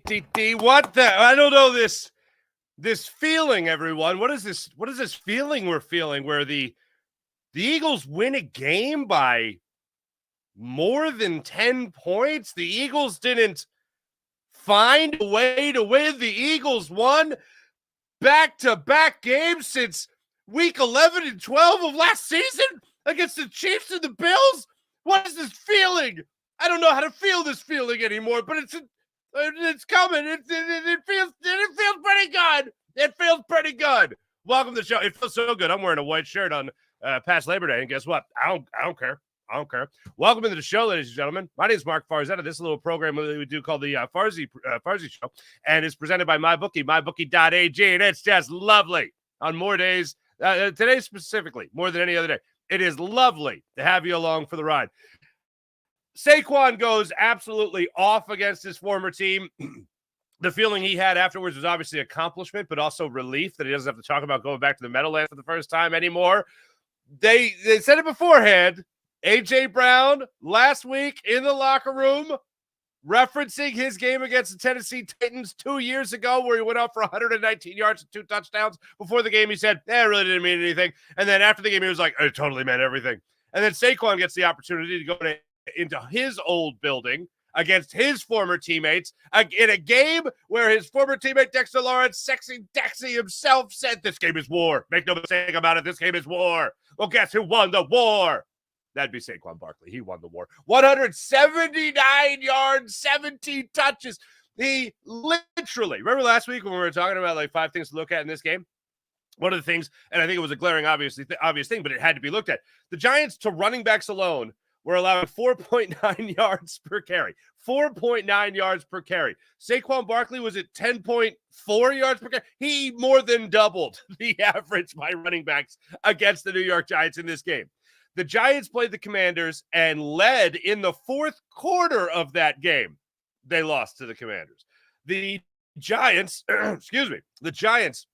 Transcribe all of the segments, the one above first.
What the? I don't know this feeling, everyone. What is this? What is this feeling we're feeling where the Eagles win a game by more than 10 points? The Eagles didn't find a way to win. The Eagles won back-to-back games since week 11 and 12 of last season against the Chiefs and the Bills. What is this feeling? I don't know how to feel this feeling anymore, but it's coming. It feels pretty good. It feels pretty good. Welcome to the show. It feels so good. I'm wearing a white shirt on past Labor Day, and guess what? I don't care. I don't care. Welcome to the show, ladies and gentlemen. My name is Mark Farzetta. This is a little program that we do called the Farzy Show, and it's presented by MyBookie, mybookie.ag, and it's just lovely on more days. Today specifically, more than any other day. It is lovely to have you along for the ride. Saquon goes absolutely off against his former team. The feeling he had afterwards was obviously accomplishment, but also relief that he doesn't have to talk about going back to the Meadowlands for the first time anymore. They said it beforehand. A.J. Brown last week in the locker room referencing his game against the Tennessee Titans 2 years ago where he went out for 119 yards and 2 touchdowns. Before the game, he said, it really didn't mean anything. And then after the game, he was like, it totally meant everything. And then Saquon gets the opportunity to go into his old building against his former teammates in a game where his former teammate Dexter Lawrence, Sexy Dexy himself, said, this game is war. Make no mistake about it. This game is war. Well, guess who won the war? That'd be Saquon Barkley. He won the war. 179 yards, 17 touches. He literally, remember last week when we were talking about like 5 things to look at in this game? One of the things, and I think it was a glaring obvious thing, but it had to be looked at. The Giants, to running backs alone, were allowing 4.9 yards per carry. 4.9 yards per carry. Saquon Barkley was at 10.4 yards per carry. He more than doubled the average by running backs against the New York Giants in this game. The Giants played the Commanders and led in the fourth quarter of that game. They lost to the Commanders. The Giants, the Giants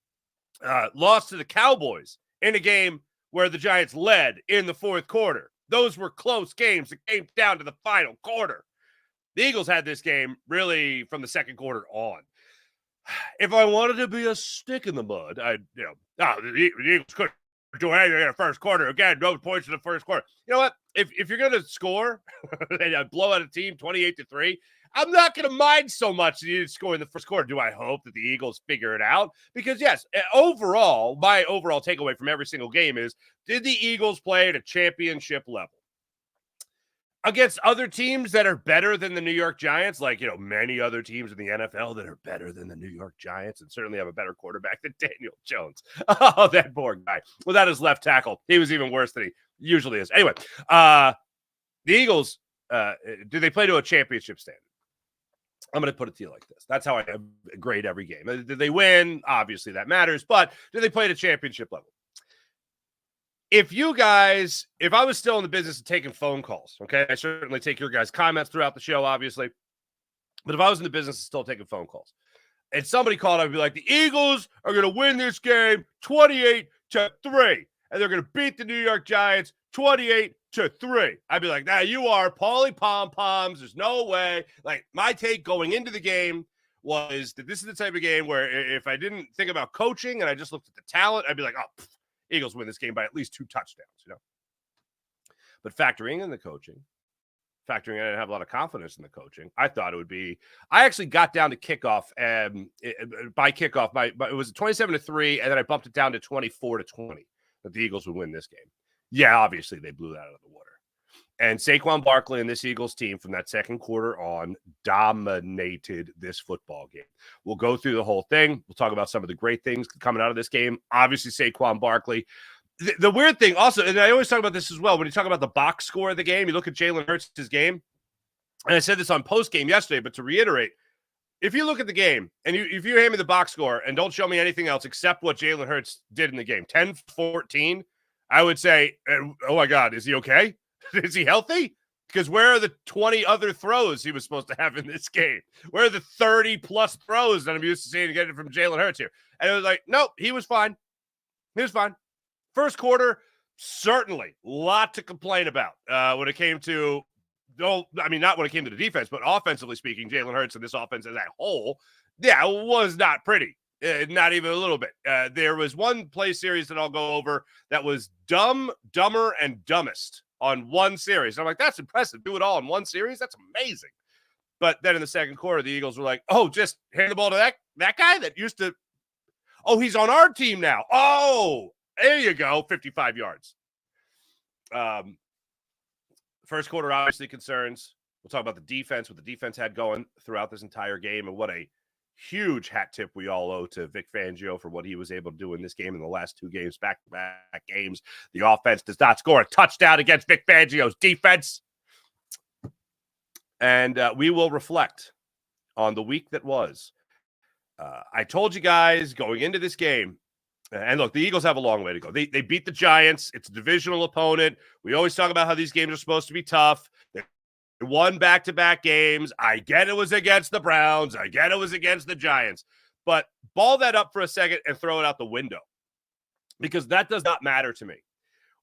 lost to the Cowboys in a game where the Giants led in the fourth quarter. Those were close games. It came down to the final quarter. The Eagles had this game really from the second quarter on. If I wanted to be a stick in the mud, the Eagles couldn't do anything in the first quarter. Again, no points in the first quarter. You know what? If you're going to score and blow out a team 28-3, I'm not going to mind so much that you didn't score in the first quarter. Do I hope that the Eagles figure it out? Because, yes, overall, my overall takeaway from every single game is, did the Eagles play at a championship level? Against other teams that are better than the New York Giants, like, many other teams in the NFL that are better than the New York Giants and certainly have a better quarterback than Daniel Jones. Oh, that poor guy. Without his left tackle, he was even worse than he usually is. Anyway, the Eagles, do they play to a championship standard? I'm going to put it to you like this. That's how I grade every game. Did they win? Obviously, that matters. But do they play at a championship level? If I was still in the business of taking phone calls, okay, I certainly take your guys' comments throughout the show, obviously. But if I was in the business of still taking phone calls and somebody called, I'd be like, the Eagles are going to win this game 28-3, and they're going to beat the New York Giants 28-3. I'd be like, nah, you are Paulie Pom-Poms. There's no way. Like, my take going into the game was that this is the type of game where if I didn't think about coaching and I just looked at the talent, I'd be like, Eagles win this game by at least 2 touchdowns, But factoring in the coaching, I didn't have a lot of confidence in the coaching. I thought it would be. I actually got down to kickoff, and by kickoff, it was 27-3, and then I bumped it down to 24-20 that the Eagles would win this game. Yeah, obviously they blew that out of the water. And Saquon Barkley and this Eagles team from that second quarter on dominated this football game. We'll go through the whole thing. We'll talk about some of the great things coming out of this game. Obviously, Saquon Barkley. The weird thing also, and I always talk about this as well, when you talk about the box score of the game, you look at Jalen Hurts' game, and I said this on post-game yesterday, but to reiterate, if you look at the game, and if you hand me the box score and don't show me anything else except what Jalen Hurts did in the game, 10-14, I would say, oh my God, is he okay? Is he healthy? Because where are the 20 other throws he was supposed to have in this game? Where are the 30-plus throws that I'm used to seeing getting from Jalen Hurts here? And it was like, nope, he was fine. He was fine. First quarter, certainly a lot to complain about when it came to I mean, not when it came to the defense, but offensively speaking, Jalen Hurts and this offense as a whole, yeah, was not pretty. Not even a little bit. There was one play series that I'll go over that was dumb, dumber, and dumbest on one series. And I'm like, that's impressive. Do it all in one series? That's amazing. But then in the second quarter, the Eagles were like, oh, just hand the ball to that guy that used to – oh, he's on our team now. Oh, there you go, 55 yards. First quarter, obviously, concerns. We'll talk about the defense, what the defense had going throughout this entire game, and what a huge hat tip we all owe to Vic Fangio for what he was able to do in this game in the last two games, back-to-back games. The offense does not score a touchdown against Vic Fangio's defense. And we will reflect on the week that was. I told you guys going into this game, and look, the Eagles have a long way to go. They beat the Giants. It's a divisional opponent. We always talk about how these games are supposed to be tough. They won back-to-back games. I get it was against the Browns. I get it was against the Giants. But ball that up for a second and throw it out the window, because that does not matter to me.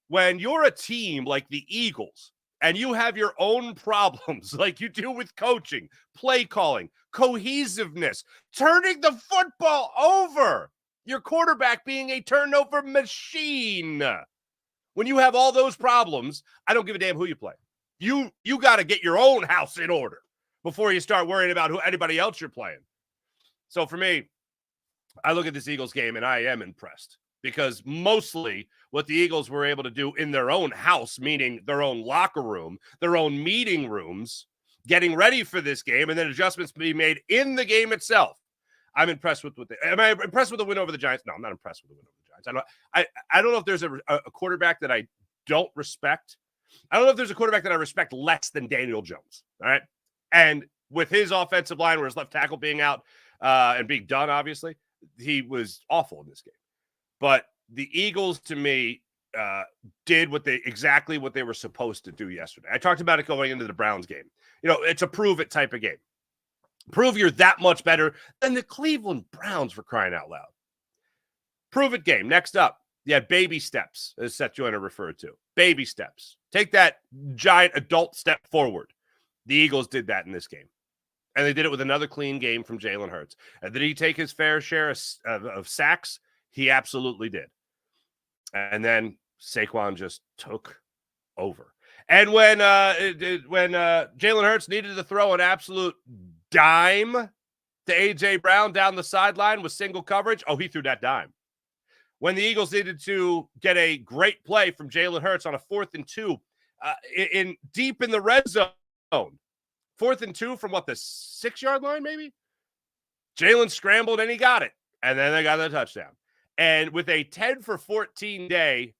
When you're a team like the Eagles and you have your own problems like you do with coaching, play calling, cohesiveness, turning the football over, your quarterback being a turnover machine. When you have all those problems, I don't give a damn who you play. You got to get your own house in order before you start worrying about who anybody else you're playing. So for me, I look at this Eagles game and I am impressed, because mostly what the Eagles were able to do in their own house, meaning their own locker room, their own meeting rooms, getting ready for this game, and then adjustments be made in the game itself. I'm impressed with am I impressed with the win over the Giants? No, I'm not impressed with the win over the Giants. I don't know if there's a quarterback that I don't respect. I don't know if there's a quarterback that I respect less than Daniel Jones. All right. And with his offensive line, where his left tackle being out and being done, obviously, he was awful in this game. But the Eagles, to me, did exactly what they were supposed to do yesterday. I talked about it going into the Browns game. You know, it's a prove it type of game. Prove you're that much better than the Cleveland Browns, for crying out loud. Prove it game. Next up, you had baby steps, as Seth Joyner referred to. Baby steps. Take that giant adult step forward. The Eagles did that in this game. And they did it with another clean game from Jalen Hurts. And did he take his fair share of sacks? He absolutely did. And then Saquon just took over. And when Jalen Hurts needed to throw an absolute dime to A.J. Brown down the sideline with single coverage, he threw that dime. When the Eagles needed to get a great play from Jalen Hurts on a 4th and 2 deep in the red zone, 4th and 2 from the 6-yard line maybe? Jalen scrambled and he got it. And then they got the touchdown. And with a 10 for 14 day,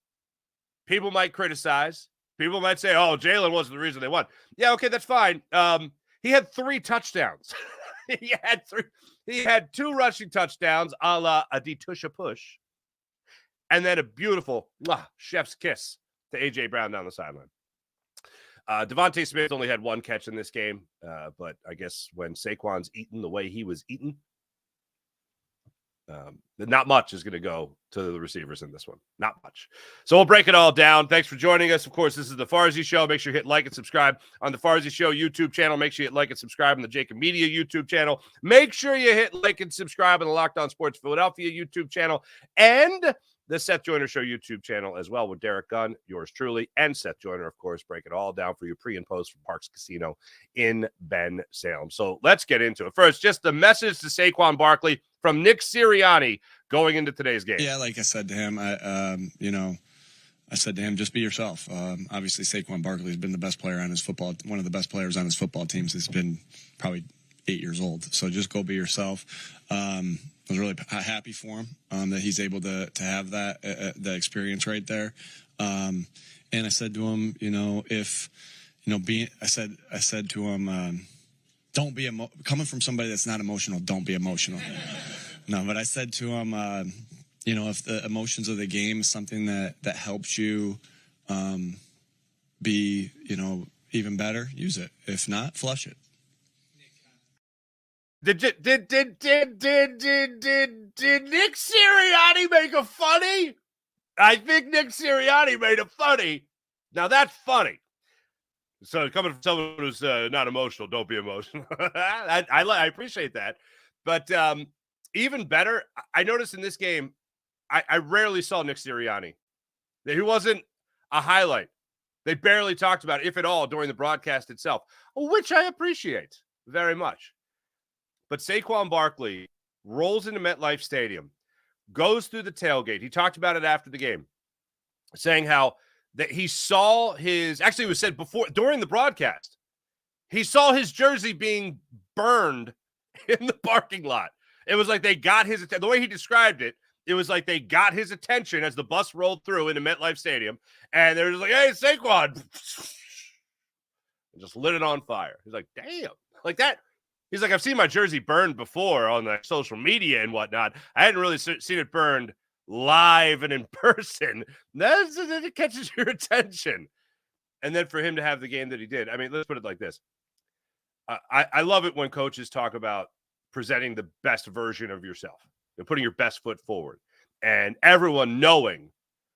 people might criticize. People might say, oh, Jalen wasn't the reason they won. Yeah, okay, that's fine. He had 3 touchdowns. He had 2 rushing touchdowns, a la Aditusha push. And then a beautiful chef's kiss to A.J. Brown down the sideline. Devontae Smith only had 1 catch in this game. But I guess when Saquon's eaten the way he was eaten, not much is going to go to the receivers in this one. Not much. So we'll break it all down. Thanks for joining us. Of course, this is the Farzy Show. Make sure you hit like and subscribe on the Farzy Show YouTube channel. Make sure you hit like and subscribe on the Jacob Media YouTube channel. Make sure you hit like and subscribe on the Locked On Sports Philadelphia YouTube channel and the Seth Joyner Show YouTube channel as well, with Derek Gunn, yours truly, and Seth Joyner, of course, break it all down for you pre and post from Parks Casino in Ben Salem. So let's get into it. First, just the message to Saquon Barkley from Nick Sirianni going into today's game. Yeah, like I said to him, I said to him, just be yourself. Obviously, Saquon Barkley has been the best player on his football, one of the best players on his football team since he's been probably 8 years old. So just go be yourself. I was really happy for him that he's able to have that experience right there. And I said to him, I said to him, don't be coming from somebody that's not emotional. Don't be emotional. No, but I said to him, if the emotions of the game is something that helps you be, even better, use it. If not, flush it. Did Nick Sirianni make a funny? I think Nick Sirianni made a funny. Now that's funny. So coming from someone who's not emotional, don't be emotional. I appreciate that. But even better, I noticed in this game, I rarely saw Nick Sirianni. He wasn't a highlight. They barely talked about it, if at all, during the broadcast itself, which I appreciate very much. But Saquon Barkley rolls into MetLife Stadium, goes through the tailgate. He talked about it after the game, saying how that he saw his, actually it was said before, during the broadcast, he saw his jersey being burned in the parking lot. It was like they got his attention. The way he described it, it was like they got his attention as the bus rolled through into MetLife Stadium, and they were just like, hey, Saquon, and just lit it on fire. He's like, damn, like that. He's like, I've seen my jersey burned before on the social media and whatnot. I hadn't really seen it burned live and in person. That catches your attention. And then for him to have the game that he did, I mean, let's put it like this. I love it when coaches talk about presenting the best version of yourself. You're putting your best foot forward. And everyone knowing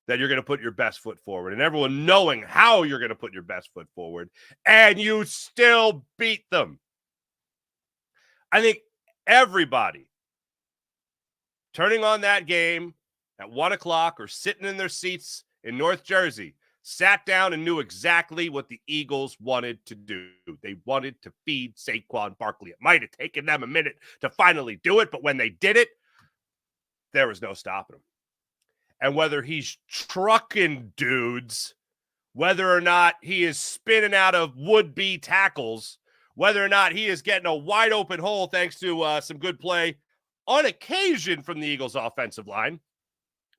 that you're going to put your best foot forward. And everyone knowing how you're going to put your best foot forward. And you still beat them. I think everybody turning on that game at 1 o'clock or sitting in their seats in North Jersey sat down and knew exactly what the Eagles wanted to do. They wanted to feed Saquon Barkley. It might have taken them a minute to finally do it, but when they did it, there was no stopping him. And whether he's trucking dudes, whether or not he is spinning out of would-be tackles, whether or not he is getting a wide open hole thanks to some good play on occasion from the Eagles offensive line,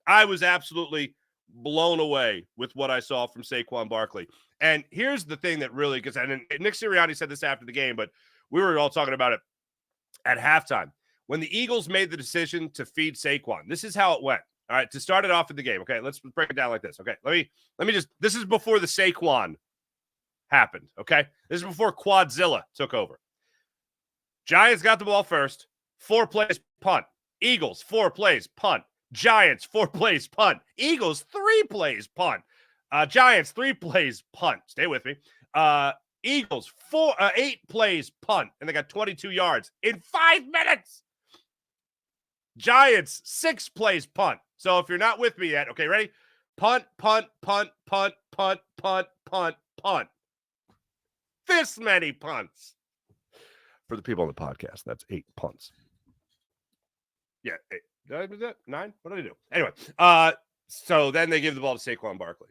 I was absolutely blown away with what I saw from Saquon Barkley. And here's the thing that really, because Nick Sirianni said this after the game, but we were all talking about it at halftime. When the Eagles made the decision to feed Saquon, this is how it went. All right, to start it off in the game. Okay, let's break it down like this. Okay, let me just, this is before the Saquon happened. Okay, this is before Quadzilla took over. Giants got the ball first. 4 plays, punt. Eagles, 4 plays, punt. Giants, 4 plays, punt. Eagles, 3 plays, punt. Giants, 3 plays, punt. Stay with me. Eagles, 8 plays, punt. And they got 22 yards in 5 minutes. Giants, 6 plays, punt. So if you're not with me yet, okay, ready? Punt, punt, punt, punt, punt, punt, punt, punt. This many punts. For the people on the podcast, that's 8 punts. Yeah, 8. Did I do that? 9? What did I do? Anyway, so then they give the ball to Saquon Barkley.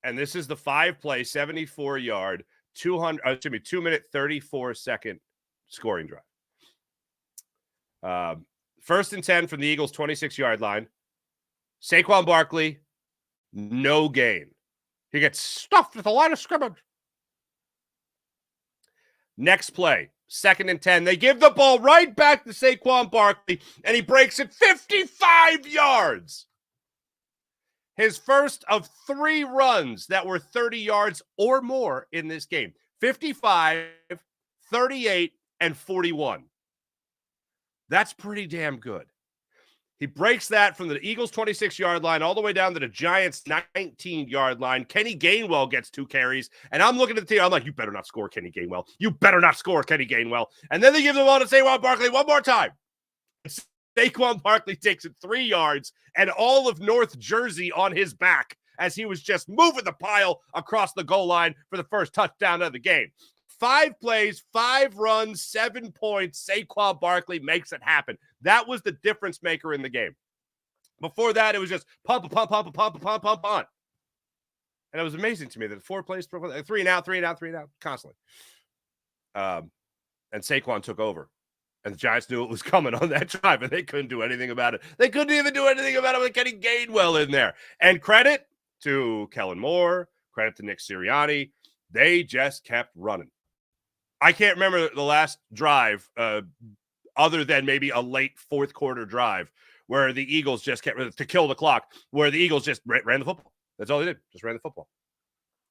And this is the 5-play, 74-yard, 2 minute, 34-second scoring drive. First and 10 from the Eagles' 26-yard line. Saquon Barkley, no gain. He gets stuffed at the line of scrimmage. Next play, 2nd and 10. They give the ball right back to Saquon Barkley, and he breaks it 55 yards. His first of 3 runs that were 30 yards or more in this game. 55, 38, and 41. That's pretty damn good. He breaks that from the Eagles' 26-yard line all the way down to the Giants' 19-yard line. Kenny Gainwell gets 2 carries, and I'm looking at the team. I'm like, you better not score, Kenny Gainwell. You better not score, Kenny Gainwell. And then they give the ball to Saquon Barkley one more time. Saquon Barkley takes it 3 yards and all of North Jersey on his back as he was just moving the pile across the goal line for the first touchdown of the game. 5 plays, 5 runs, 7 points. Saquon Barkley makes it happen. That was the difference maker in the game. Before that, it was just pump. And it was amazing to me that 4 plays, 3 and out, constantly. And Saquon took over. And the Giants knew it was coming on that drive, and they couldn't do anything about it. They couldn't even do anything about it with getting Gainwell in there. And credit to Kellen Moore, credit to Nick Sirianni. They just kept running. I can't remember the last drive, other than maybe a late 4th quarter drive, where the Eagles just kept to kill the clock, where the Eagles just ran the football. That's all they did, just ran the football.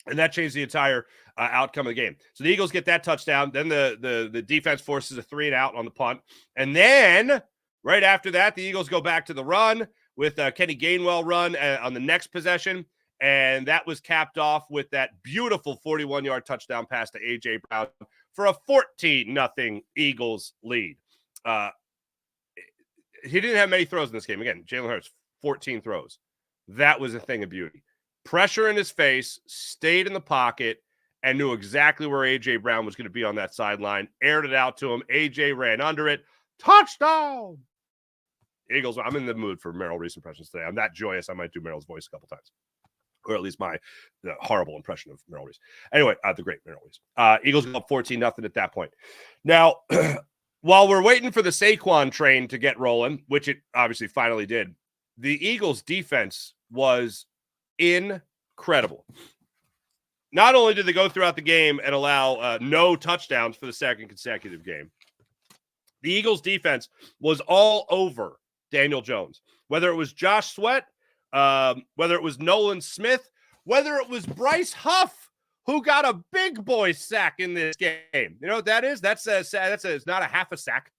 And that changed the entire outcome of the game. So the Eagles get that touchdown. Then the defense forces a 3 and out on the punt. And then right after that, the Eagles go back to the run with Kenny Gainwell run on the next possession. And that was capped off with that beautiful 41-yard touchdown pass to A.J. Brown for a 14-0 Eagles lead. He didn't have many throws in this game. Again, Jalen Hurts, 14 throws. That was a thing of beauty. Pressure in his face, stayed in the pocket, and knew exactly where A.J. Brown was going to be on that sideline. Aired it out to him. A.J. ran under it. Touchdown! Eagles, I'm in the mood for Merrill Reese impressions today. I'm that joyous, I might do Merrill's voice a couple times. Or at least my horrible impression of Merrill Reese. Anyway, the great Merrill Reese. Eagles go up 14-0 at that point. Now, while we're waiting for the Saquon train to get rolling, which it obviously finally did, the Eagles' defense was incredible. Not only did they go throughout the game and allow no touchdowns for the second consecutive game, the Eagles' defense was all over Daniel Jones. Whether it was Josh Sweat, whether it was Nolan Smith, whether it was Bryce Huff, who got a big boy sack in this game. You know what that is? That's it's not a half a sack.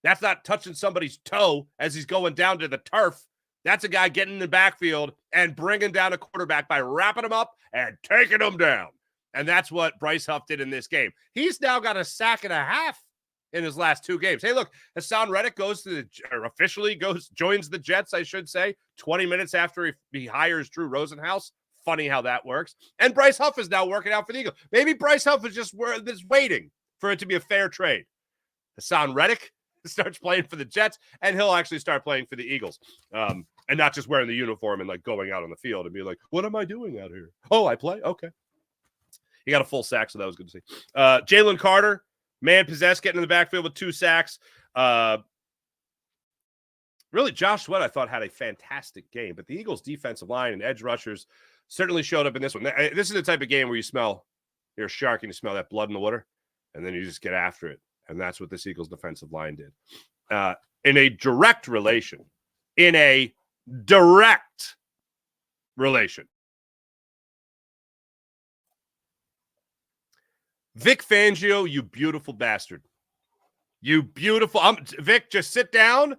That's not touching somebody's toe as he's going down to the turf. That's a guy getting in the backfield and bringing down a quarterback by wrapping him up and taking him down. And that's what Bryce Huff did in this game. He's now got a sack and a half in his last two games. Hey, look, Hassan Reddick joins the Jets, I should say, 20 minutes after he hires Drew Rosenhaus. Funny how that works. And Bryce Huff is now working out for the Eagles. Maybe Bryce Huff is just waiting for it to be a fair trade. Hassan Reddick starts playing for the Jets, and he'll actually start playing for the Eagles. And not just wearing the uniform and like going out on the field and be like, what am I doing out here? Oh, I play? Okay. He got a full sack, so that was good to see. Jalen Carter, man possessed, getting in the backfield with 2 sacks. Really, Josh Sweat, I thought, had a fantastic game, but the Eagles' defensive line and edge rushers certainly showed up in this one. This is the type of game where you're a shark and you smell that blood in the water, and then you just get after it. And that's what this Eagles defensive line did. In a direct relation. Vic Fangio, you beautiful bastard. You beautiful. Vic, just sit down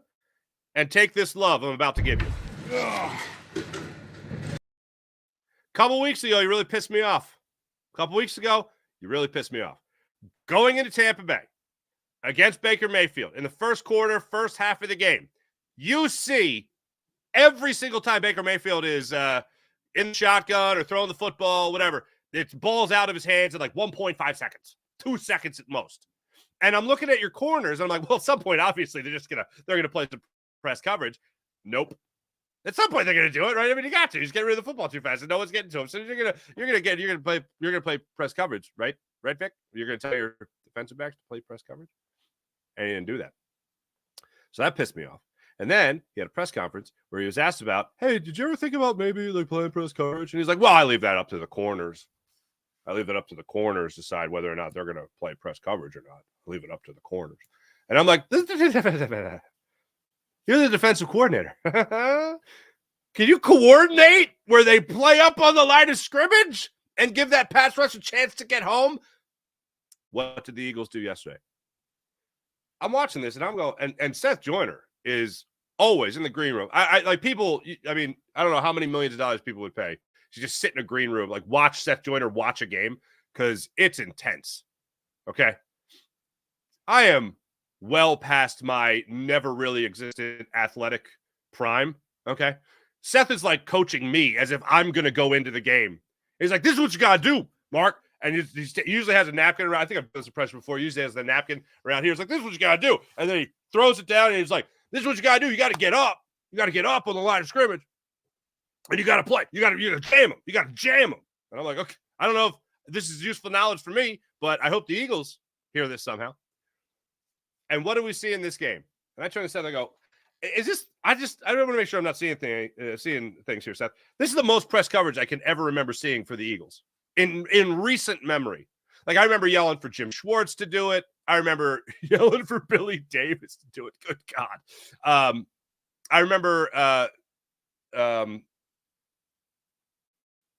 and take this love I'm about to give you. Ugh. Couple weeks ago, you really pissed me off. Going into Tampa Bay against Baker Mayfield in the first quarter, first half of the game, you see every single time Baker Mayfield is in the shotgun or throwing the football, whatever, it's balls out of his hands in like 1.5 seconds, 2 seconds at most. And I'm looking at your corners, and I'm like, well, at some point, obviously, they're gonna play some press coverage. Nope. At some point, they're gonna do it, right? I mean, you got to. He's getting rid of the football too fast, and no one's getting to him. So you're gonna play press coverage, right? Right, Vic? You're gonna tell your defensive backs to play press coverage, and he didn't do that. So that pissed me off. And then he had a press conference where he was asked about, hey, did you ever think about maybe like playing press coverage? And he's like, well, I leave that up to the corners. To decide whether or not they're going to play press coverage or not. I leave it up to the corners. And I'm like, you're the defensive coordinator. Can you coordinate where they play up on the line of scrimmage and give that pass rush a chance to get home? What did the Eagles do yesterday? I'm watching this and I'm going, and Seth Joyner is always in the green room. I like people. I mean, I don't know how many millions of dollars people would pay to just sit in a green room, like watch Seth Joyner watch a game, because it's intense. Okay. I am well past my never really existed athletic prime. Okay. Seth is like coaching me as if I'm going to go into the game. He's like, this is what you got to do, Mark. And he usually has a napkin around. I think I've done this impression before. He usually has the napkin around here. He's like, this is what you got to do. And then he throws it down and he's like, this is what you got to do. You got to get up. You got to get up on the line of scrimmage. And you got to play. You got to jam him. You got to jam him. And I'm like, okay, I don't know if this is useful knowledge for me, but I hope the Eagles hear this somehow. And what do we see in this game? And I turn to Seth and I go, is this, I don't want to make sure I'm not seeing things here, Seth. This is the most press coverage I can ever remember seeing for the Eagles in recent memory. Like, I remember yelling for Jim Schwartz to do it. I remember yelling for Billy Davis to do it. Good God. I remember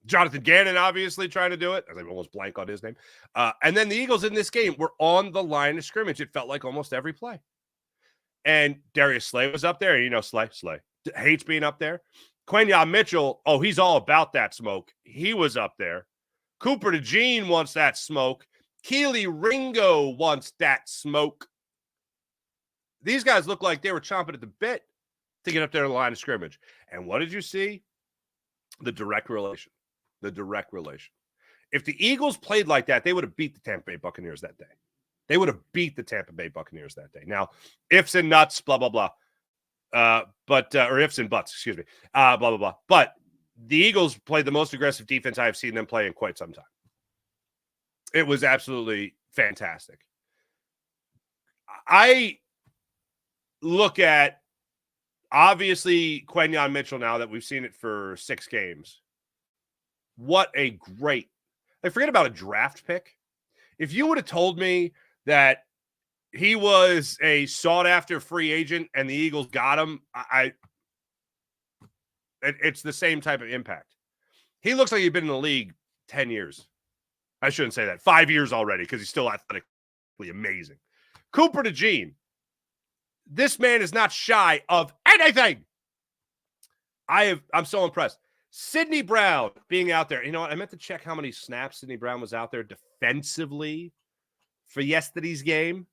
Jonathan Gannon obviously trying to do it. I almost blank on his name. And then the Eagles in this game were on the line of scrimmage. It felt like almost every play. And Darius Slay was up there. You know, Slay hates being up there. Quentin Mitchell, oh, he's all about that smoke. He was up there. Cooper DeJean wants that smoke. Keely Ringo wants that smoke. These guys look like they were chomping at the bit to get up there in the line of scrimmage. And what did you see? The direct relation. The direct relation. If the Eagles played like that, they would have beat the Tampa Bay Buccaneers that day. They would have beat the Tampa Bay Buccaneers that day. Now, ifs and nuts, blah, blah, blah. Or ifs and buts, excuse me. Blah, blah, blah. But the Eagles played the most aggressive defense I have seen them play in quite some time. It was absolutely fantastic. I look at, obviously, Quentin Mitchell now that we've seen it for 6 games. What a great, forget about a draft pick. If you would have told me that he was a sought-after free agent and the Eagles got him, it's the same type of impact. He looks like he's been in the league 10 years. I shouldn't say that. 5 years already because he's still athletically amazing. Cooper DeJean. This man is not shy of anything. I'm so impressed. Sidney Brown being out there. You know what? I meant to check how many snaps Sidney Brown was out there defensively for yesterday's game.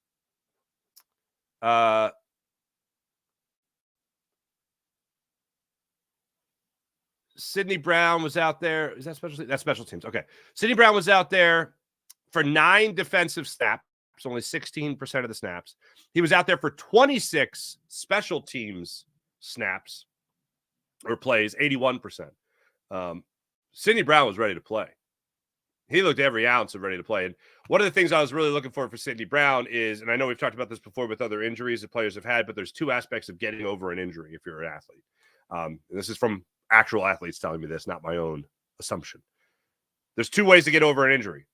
Sidney Brown was out there. Is that special teams? That's special teams. Okay. Sidney Brown was out there for 9 defensive snaps, only 16% of the snaps. He was out there for 26 special teams snaps or plays, 81%. Sidney Brown was ready to play. He looked every ounce of ready to play. And one of the things I was really looking for Sidney Brown is, and I know we've talked about this before with other injuries that players have had, but there's 2 aspects of getting over an injury if you're an athlete. This is from actual athletes telling me this, not my own assumption. There's 2 ways to get over an injury,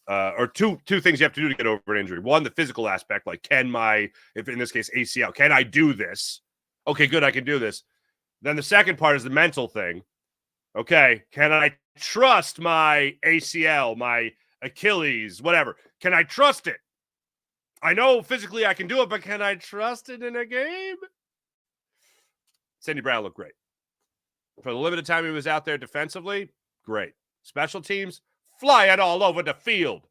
or two things you have to do to get over an injury. One, the physical aspect, like if in this case ACL, can I do this? Okay, good, I can do this. Then the second part is the mental thing. Okay, can I trust my ACL, my Achilles, whatever? Can I trust it? I know physically I can do it, but can I trust it in a game? Sidney Brown looked great. For the limited time he was out there defensively, great. Special teams, flying all over the field.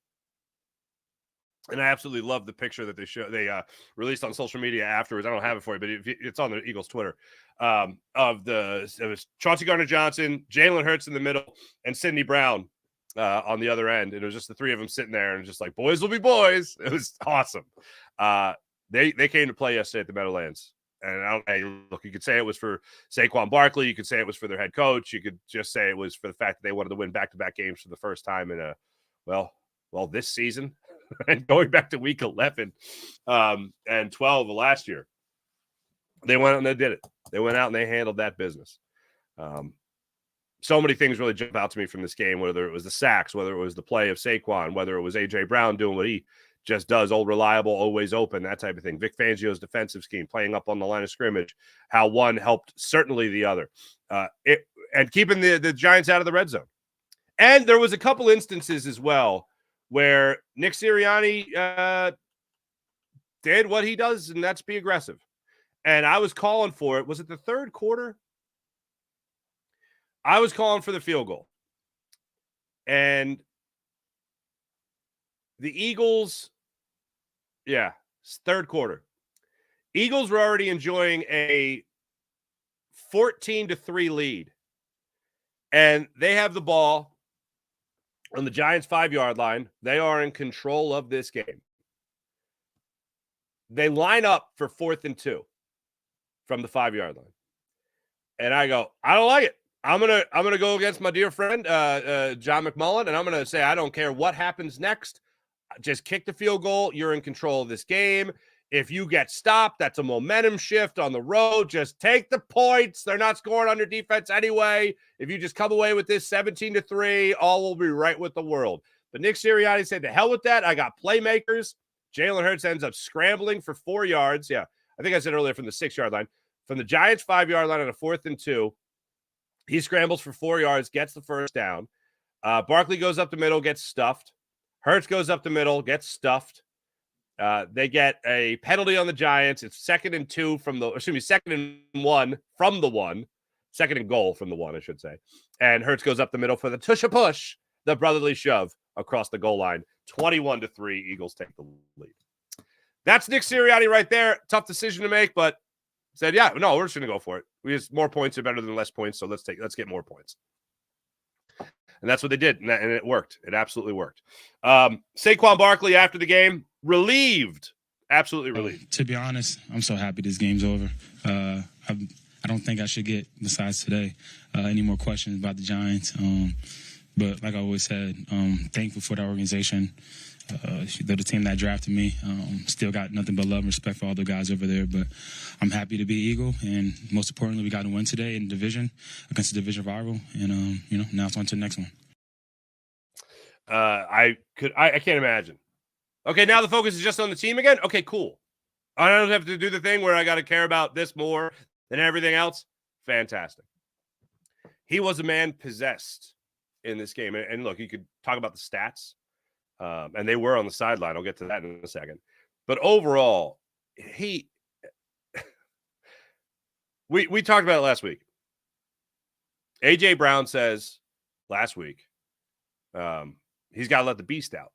And I absolutely love the picture that they released on social media afterwards. I don't have it for you, but it's on the Eagles Twitter. It was Chauncey Gardner-Johnson, Jalen Hurts in the middle, and Sidney Brown on the other end. And it was just the 3 of them sitting there and just like, boys will be boys. It was awesome. They came to play yesterday at the Meadowlands. And look, you could say it was for Saquon Barkley. You could say it was for their head coach. You could just say it was for the fact that they wanted to win back-to-back games for the first time in this season. And going back to week 11 and 12 of last year, they went out and they did it. They went out and they handled that business. So many things really jump out to me from this game, whether it was the sacks, whether it was the play of Saquon, whether it was A.J. Brown doing what he just does, old reliable, always open, that type of thing. Vic Fangio's defensive scheme, playing up on the line of scrimmage, how one helped certainly the other. And keeping the Giants out of the red zone. And there was a couple instances as well where Nick Sirianni did what he does, and that's be aggressive. And I was calling for it. Was it the third quarter? I was calling for the field goal. And the Eagles, third quarter. Eagles were already enjoying a 14-3 lead. And they have the ball on the Giants' 5-yard line. They are in control of this game. They line up for 4th and 2 from the 5-yard line. And I go, I don't like it. I'm gonna go against my dear friend John McMullen, and I'm gonna say I don't care what happens next. Just kick the field goal. You're in control of this game. If you get stopped, that's a momentum shift on the road. Just take the points. They're not scoring on your defense anyway. If you just come away with this 17-3, all will be right with the world. But Nick Sirianni said, to hell with that. I got playmakers. Jalen Hurts ends up scrambling for 4 yards. Yeah, I think I said earlier from the 6-yard line. From the Giants' 5-yard line on a 4th and 2, he scrambles for 4 yards, gets the first down. Barkley goes up the middle, gets stuffed. Hurts goes up the middle, gets stuffed. They get a penalty on the Giants. It's 2nd and 1 from the 1. Second and goal from the 1, I should say. And Hurts goes up the middle for the push, the brotherly shove across the goal line. 21-3, Eagles take the lead. That's Nick Sirianni right there. Tough decision to make, but said, yeah, no, we're just going to go for it. We just more points are better than less points, so let's get more points. And that's what they did, and it worked. It absolutely worked. Saquon Barkley after the game, relieved, absolutely relieved. To be honest, I'm so happy this game's over. I don't think I should get, besides today, any more questions about the Giants. But like I always said, thankful for the organization. They're the team that drafted me. Still got nothing but love and respect for all the guys over there. But I'm happy to be Eagle, and most importantly, we got to win today in the division against the division rival. And now it's on to the next one. I can't imagine. Okay, now the focus is just on the team again. Okay, cool. I don't have to do the thing where I got to care about this more than everything else. Fantastic. He was a man possessed in this game, and look, you could talk about the stats. And they were on the sideline. I'll get to that in a second. But overall, we talked about it last week. A.J. Brown says last week he's got to let the beast out.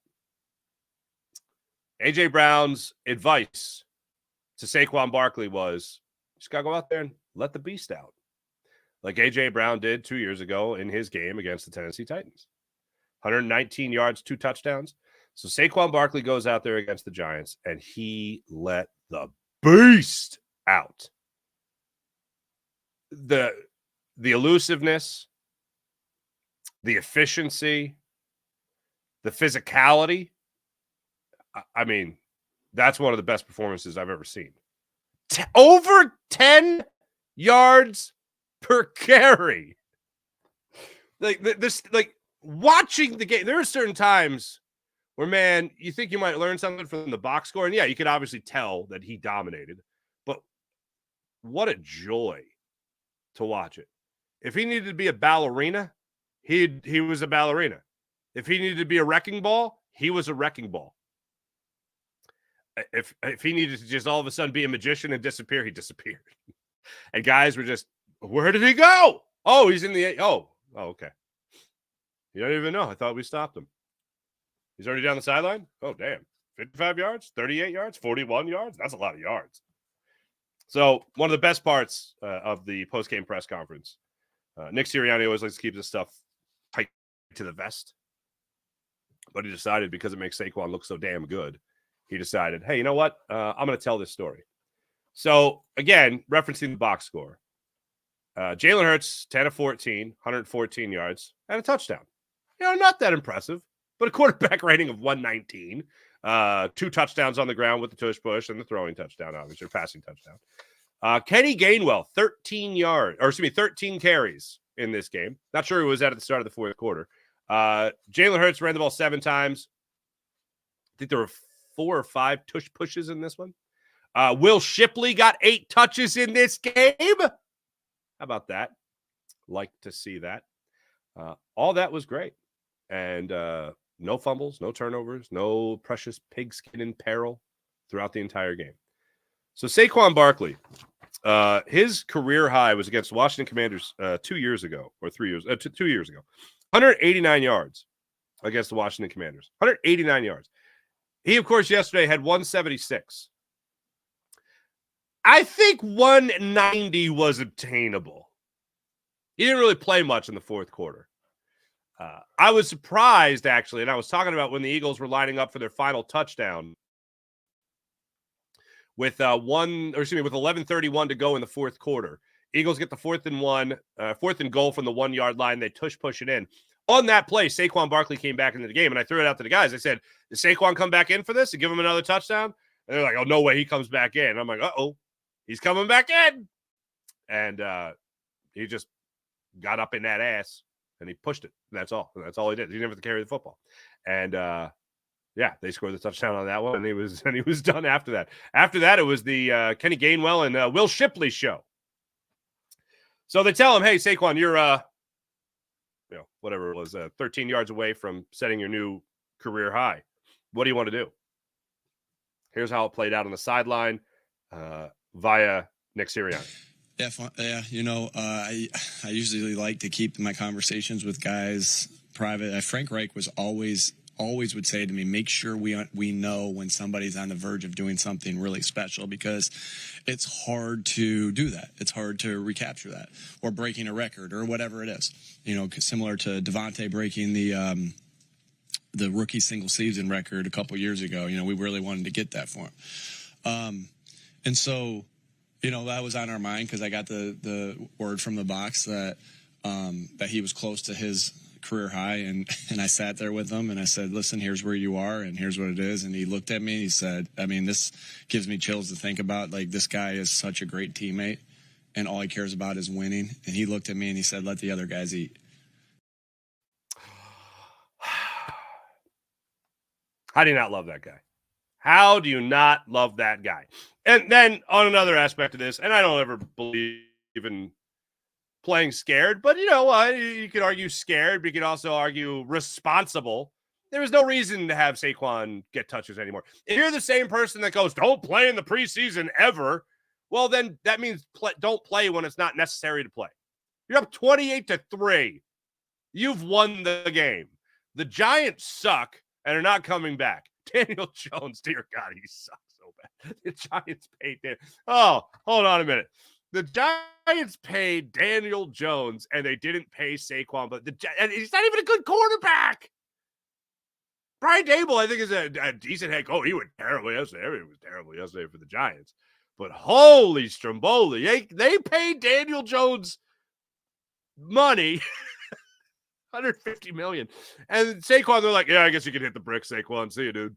A.J. Brown's advice to Saquon Barkley was just got to go out there and let the beast out, like A.J. Brown did 2 years ago in his game against the Tennessee Titans. 119 yards, 2 touchdowns. So Saquon Barkley goes out there against the Giants, and he let the beast out. The elusiveness, the efficiency, the physicality. I mean, that's one of the best performances I've ever seen. Over 10 yards per carry. Watching the game, there are certain times where, man, you think you might learn something from the box score. And, yeah, you could obviously tell that he dominated. But what a joy to watch it. If he needed to be a ballerina, he was a ballerina. If he needed to be a wrecking ball, he was a wrecking ball. If he needed to just all of a sudden be a magician and disappear, he disappeared. And guys were just, where did he go? Oh, he's in the – oh, okay. You don't even know. I thought we stopped him. He's already down the sideline? Oh, damn. 55 yards, 38 yards, 41 yards? That's a lot of yards. So one of the best parts of the post-game press conference, Nick Sirianni always likes to keep this stuff tight to the vest. But he decided, because it makes Saquon look so damn good, he decided, hey, you know what? I'm going to tell this story. So, again, referencing the box score, Jalen Hurts, 10 of 14, 114 yards, and a touchdown. Not that impressive, but a quarterback rating of 119. 2 touchdowns on the ground with the tush push and the throwing touchdown, obviously, or passing touchdown. Kenny Gainwell, 13 carries in this game. Not sure who was at the start of the fourth quarter. Jalen Hurts ran the ball 7 times. I think there were 4 or 5 tush pushes in this one. Will Shipley got 8 touches in this game. How about that? Like to see that. All that was great. And no fumbles, no turnovers, no precious pigskin in peril throughout the entire game. So Saquon Barkley, his career high was against the Washington Commanders 2 years ago, or 3 years, 2 years ago. 189 yards against the Washington Commanders. 189 yards. He, of course, yesterday had 176. I think 190 was obtainable. He didn't really play much in the fourth quarter. I was surprised, actually, and I was talking about when the Eagles were lining up for their final touchdown with 11:31 to go in the fourth quarter. Eagles get the 4th and goal from the 1-yard line. They push it in. On that play, Saquon Barkley came back into the game, and I threw it out to the guys. I said, "Does Saquon come back in for this and give him another touchdown?" And they're like, "Oh, no way, he comes back in." And I'm like, "Uh-oh, he's coming back in." And he just got up in that ass. And he pushed it. That's all. That's all he did. He didn't have to carry the football. And they scored the touchdown on that one, and he was done after that. After that, it was the Kenny Gainwell and Will Shipley show. So they tell him, "Hey, Saquon, you're whatever it was, 13 yards away from setting your new career high. What do you want to do?" Here's how it played out on the sideline via Nick Sirianni. Yeah. I usually like to keep my conversations with guys private. Frank Reich was always would say to me, make sure we know when somebody's on the verge of doing something really special, because it's hard to do that. It's hard to recapture that, or breaking a record or whatever it is. Similar to Devontae breaking the rookie single season record a couple years ago. We really wanted to get that for him. And so, that was on our mind, because I got the word from the box that he was close to his career high, and I sat there with him and I said, listen, here's where you are and here's what it is. And he looked at me and he said, this gives me chills to think about. Like, this guy is such a great teammate and all he cares about is winning. And he looked at me and he said, let the other guys eat. How do you not love that guy? How do you not love that guy? And then on another aspect of this, and I don't ever believe in playing scared, but you could argue scared, but you could also argue responsible. There is no reason to have Saquon get touches anymore. If you're the same person that goes, don't play in the preseason ever, well, then that means don't play when it's not necessary to play. You're up 28-3. You've won the game. The Giants suck and are not coming back. Daniel Jones, dear God, he sucks so bad. The Giants paid him. Oh, hold on a minute. The Giants paid Daniel Jones, and they didn't pay Saquon, and he's not even a good quarterback. Brian Dable, I think, is a decent head coach. He went terrible yesterday. Everything was terrible yesterday for the Giants. But holy Stromboli, they paid Daniel Jones money, $150 million. And Saquon, they're like, yeah, I guess you can hit the brick, Saquon. See you, dude.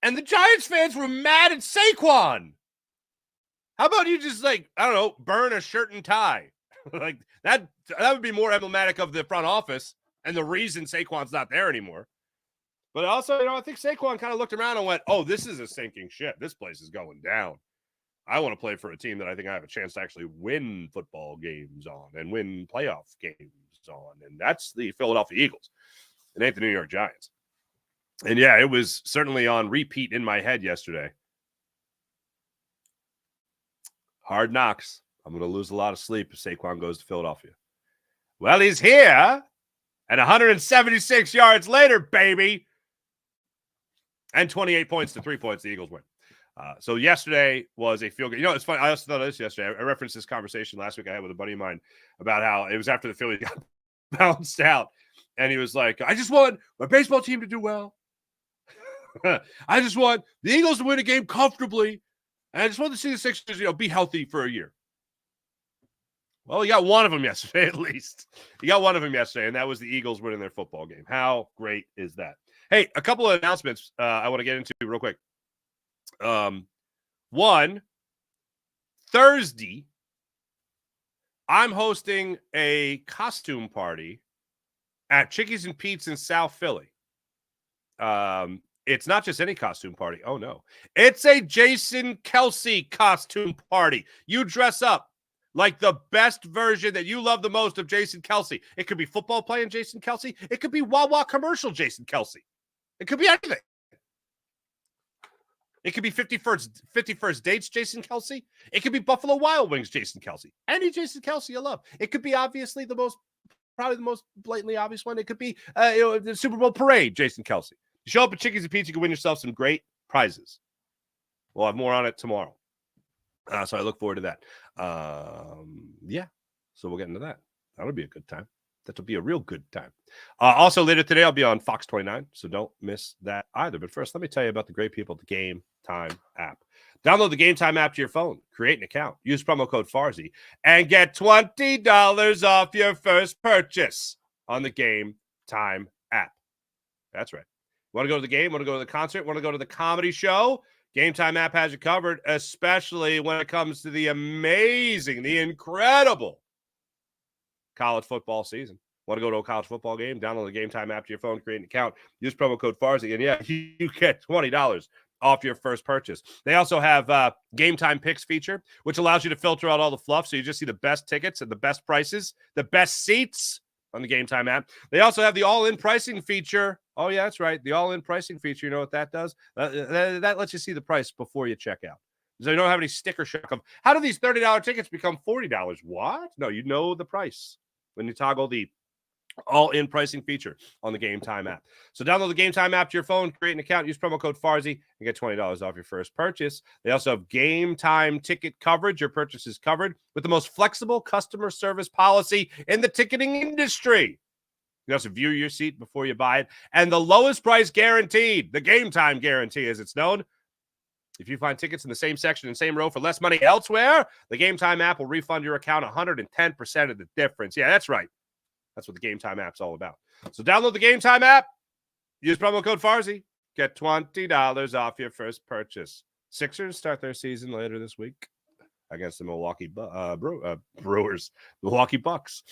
And the Giants fans were mad at Saquon. How about you just, burn a shirt and tie? Like, that would be more emblematic of the front office and the reason Saquon's not there anymore. But also, I think Saquon kind of looked around and went, oh, this is a sinking ship. This place is going down. I want to play for a team that I think I have a chance to actually win football games on and win playoff games on. And that's the Philadelphia Eagles. It ain't the New York Giants. And yeah, it was certainly on repeat in my head yesterday. Hard knocks. I'm going to lose a lot of sleep if Saquon goes to Philadelphia. Well, he's here, and 176 yards later, baby. And 28 points to 3 points, the Eagles win. So yesterday was a field goal. It's funny. I also thought of this yesterday. I referenced this conversation last week I had with a buddy of mine about how it was after the Phillies got bounced out. And he was like, I just want my baseball team to do well. I just want the Eagles to win a game comfortably. And I just want to see the Sixers, be healthy for a year. Well, you got one of them yesterday, at least. You got one of them yesterday, and that was the Eagles winning their football game. How great is that? Hey, a couple of announcements I want to get into real quick. One, Thursday, I'm hosting a costume party at Chickies and Pete's in South Philly. It's not just any costume party. Oh, no. It's a Jason Kelce costume party. You dress up like the best version that you love the most of Jason Kelce. It could be football playing Jason Kelce. It could be Wawa commercial Jason Kelce. It could be anything. It could be 51st Dates Jason Kelce. It could be Buffalo Wild Wings Jason Kelce. Any Jason Kelce you love. It could be obviously probably the most blatantly obvious one. It could be the Super Bowl parade Jason Kelce. You show up at Chickies and Pete's, you can win yourself some great prizes. We'll have more on it tomorrow. So I look forward to that. Yeah, so we'll get into that. That'll be a good time. That'll be a real good time. Also, later today, I'll be on Fox 29, so don't miss that either. But first, let me tell you about the great people at the Game Time app. Download the Game Time app to your phone, create an account, use promo code FARZI, and get $20 off your first purchase on the Game Time app. That's right. Want to go to the game? Want to go to the concert? Want to go to the comedy show? Game Time app has you covered, especially when it comes to the amazing, the incredible college football season. Want to go to a college football game? Download the Game Time app to your phone, create an account, use promo code FARZI, and yeah, you get $20 off your first purchase. They also have Game Time Picks feature, which allows you to filter out all the fluff, so you just see the best tickets and the best prices, the best seats on the Game Time app. They also have the all-in pricing feature. Oh, yeah, that's right. The all-in pricing feature, you know what that does? That lets you see the price before you check out. So they don't have any sticker shock of how do these $30 tickets become $40? What? No, you know the price when you toggle the all-in pricing feature on the Game Time app. So download the Game Time app to your phone, create an account, use promo code FARZI, and get $20 off your first purchase. They also have Game Time ticket coverage. Your purchase is covered with the most flexible customer service policy in the ticketing industry. You also view your seat before you buy it. And the lowest price guaranteed, the Game Time guarantee as it's known. If you find tickets in the same section and same row for less money elsewhere, the Game Time app will refund your account 110% of the difference. Yeah, that's right. That's what the Game Time app's all about. So download the Game Time app. Use promo code FARZI. Get $20 off your first purchase. Sixers start their season later this week against the Milwaukee Brewers, Milwaukee Bucks.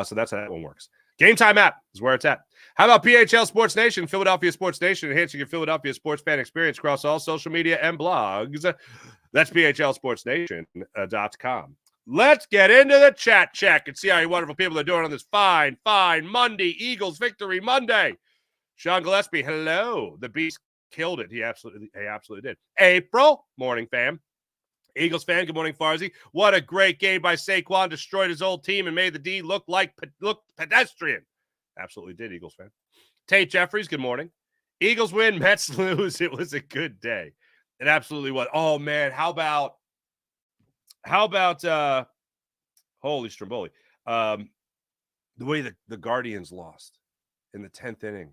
So that's how that one works. Game Time app is where it's at. How about PHL Sports Nation, Philadelphia Sports Nation, enhancing your Philadelphia sports fan experience across all social media and blogs. That's PHLSportsNation.com. Let's get into the chat check and see how you wonderful people are doing on this fine Monday. Eagles victory Monday. Sean Gillespie, hello. The Beast killed it. He absolutely did. April, morning fam. Eagles fan, good morning, Farzi. What a great game by Saquon. Destroyed his old team and made the D look pedestrian. Absolutely did, Eagles fan. Tate Jeffries, good morning. Eagles win, Mets lose. It was a good day. It absolutely was. Oh, man, how about holy Stromboli, the way the Guardians lost in the 10th inning.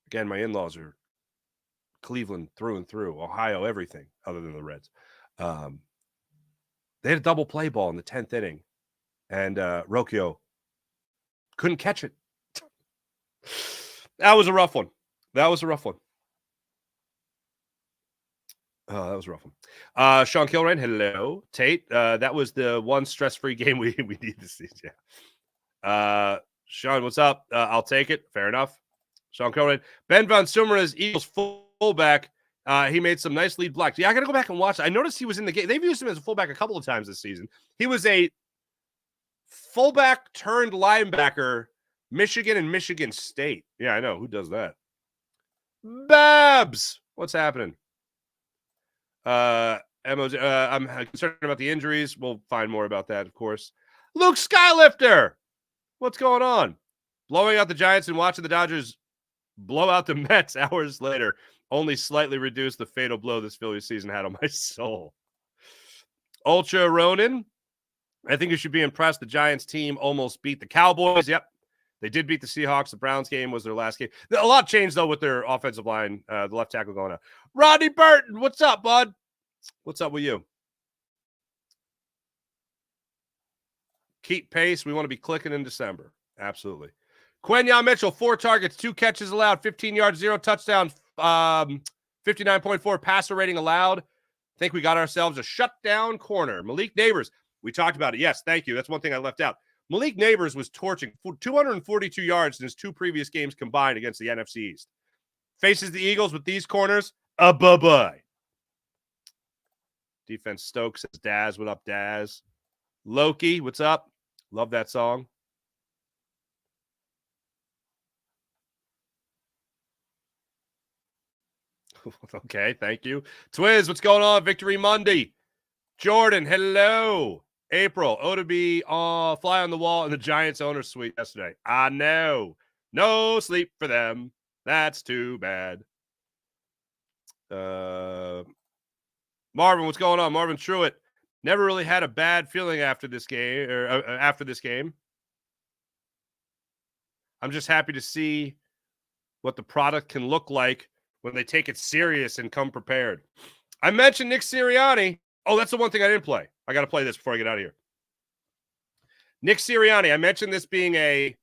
Again, my in-laws are Cleveland through and through, Ohio, everything other than the Reds. They had a double play ball in the 10th inning, and Rocchio couldn't catch it. That was a rough one. Oh, that was a rough one. Sean Kilrain, hello. Tate, that was the one stress-free game we need to see. Yeah. Sean, what's up? I'll take it. Fair enough. Sean Kilrain. Ben Van Sumeren, Eagles fullback. He made some nice lead blocks. Yeah, I got to go back and watch. I noticed he was in the game. They've used him as a fullback a couple of times this season. He was a fullback turned linebacker, Michigan and Michigan State. Yeah, I know. Who does that? Babs, what's happening? I'm concerned about the injuries. We'll find more about that, of course. Luke Skylifter, what's going on? Blowing out the Giants and watching the Dodgers blow out the Mets hours later only slightly reduced the fatal blow this Phillies season had on my soul. Ultra Ronin, I think you should be impressed. The Giants team almost beat the Cowboys. Yep. They did beat the Seahawks. The Browns game was their last game. A lot changed, though, with their offensive line, the left tackle going out. Rodney Burton, what's up, bud? What's up with you? Keep pace. We want to be clicking in December. Absolutely. Quentin Mitchell, 4 targets, 2 catches allowed, 15 yards, 0 touchdowns, 59.4 passer rating allowed. I think we got ourselves a shutdown corner. Malik Neighbors, we talked about it. Yes, thank you. That's one thing I left out. Malik Neighbors was torching 242 yards in his 2 previous games combined against the NFC East. Faces the Eagles with these corners. Bye-bye. Defense Stokes says, Daz, what up, Daz? Loki, what's up? Love that song. Okay, thank you. Twiz, what's going on? Victory Monday. Jordan, hello. April, to be fly on the wall in the Giants owner's suite yesterday. I know. No sleep for them. That's too bad. Marvin, what's going on? Marvin Truitt. Never really had a bad feeling after this game. I'm just happy to see what the product can look like when they take it serious and come prepared. I mentioned Nick Sirianni. Oh, that's the one thing I didn't play. I got to play this before I get out of here. Nick Sirianni. I mentioned this being a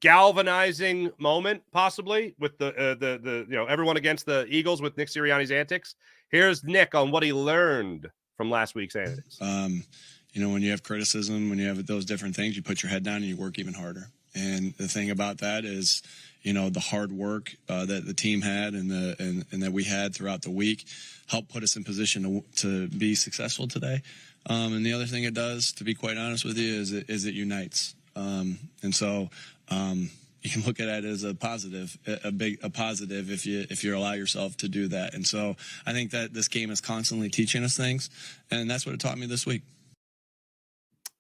galvanizing moment, possibly with the everyone against the Eagles with Nick Sirianni's antics. Here's Nick on what he learned from last week's antics. When you have criticism, when you have those different things, you put your head down and you work even harder. And the thing about that is, the hard work that the team had and that we had throughout the week helped put us in position to be successful today. And the other thing it does, to be quite honest with you, is it unites. And so you can look at it as a positive, a positive if you allow yourself to do that. And so I think that this game is constantly teaching us things, and that's what it taught me this week.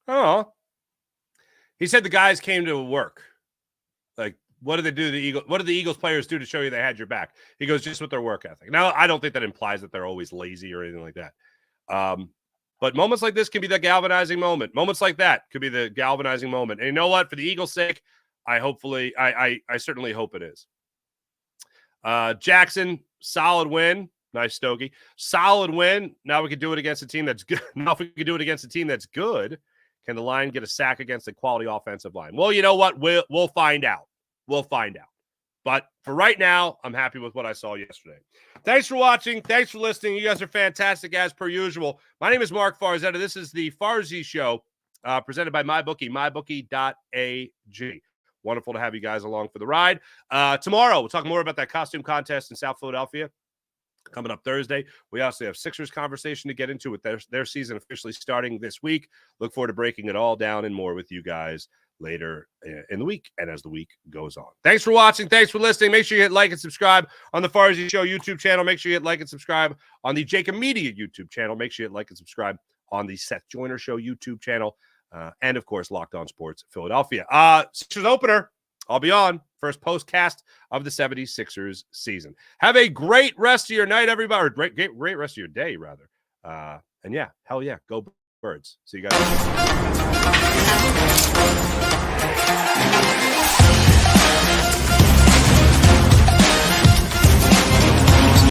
Oh, he said the guys came to work. Like, what did they do to the Eagles? What did the Eagles players do to show you they had your back? He goes, just with their work ethic. Now, I don't think that implies that they're always lazy or anything like that. But moments like this can be the galvanizing moment. Moments like that could be the galvanizing moment. And you know what? For the Eagles' sake, I certainly hope it is. Jackson, solid win. Nice, Stogie. Solid win. Now we can do it against a team that's good. Now if we can do it against a team that's good, can the line get a sack against a quality offensive line? Well, you know what? We'll find out. We'll find out. But for right now, I'm happy with what I saw yesterday. Thanks for watching. Thanks for listening. You guys are fantastic as per usual. My name is Mark Farzetta. This is the Farzy Show presented by MyBookie, mybookie.ag. Wonderful to have you guys along for the ride. Tomorrow, we'll talk more about that costume contest in South Philadelphia. Coming up Thursday, we also have Sixers conversation to get into with their season officially starting this week. Look forward to breaking it all down and more with you guys later in the week and as the week goes on. Thanks for watching. Thanks for listening. Make sure you hit like and subscribe on the Farzy Show YouTube channel. Make sure you hit like and subscribe on the Jacob Media YouTube channel. Make sure you hit like and subscribe on the Seth Joyner Show YouTube channel. And, of course, Locked On Sports Philadelphia. Sixers opener. I'll be on. First postcast of the 76ers season. Have a great rest of your night, everybody. Or great rest of your day, rather. And, yeah, hell yeah. Go Birds. See you guys.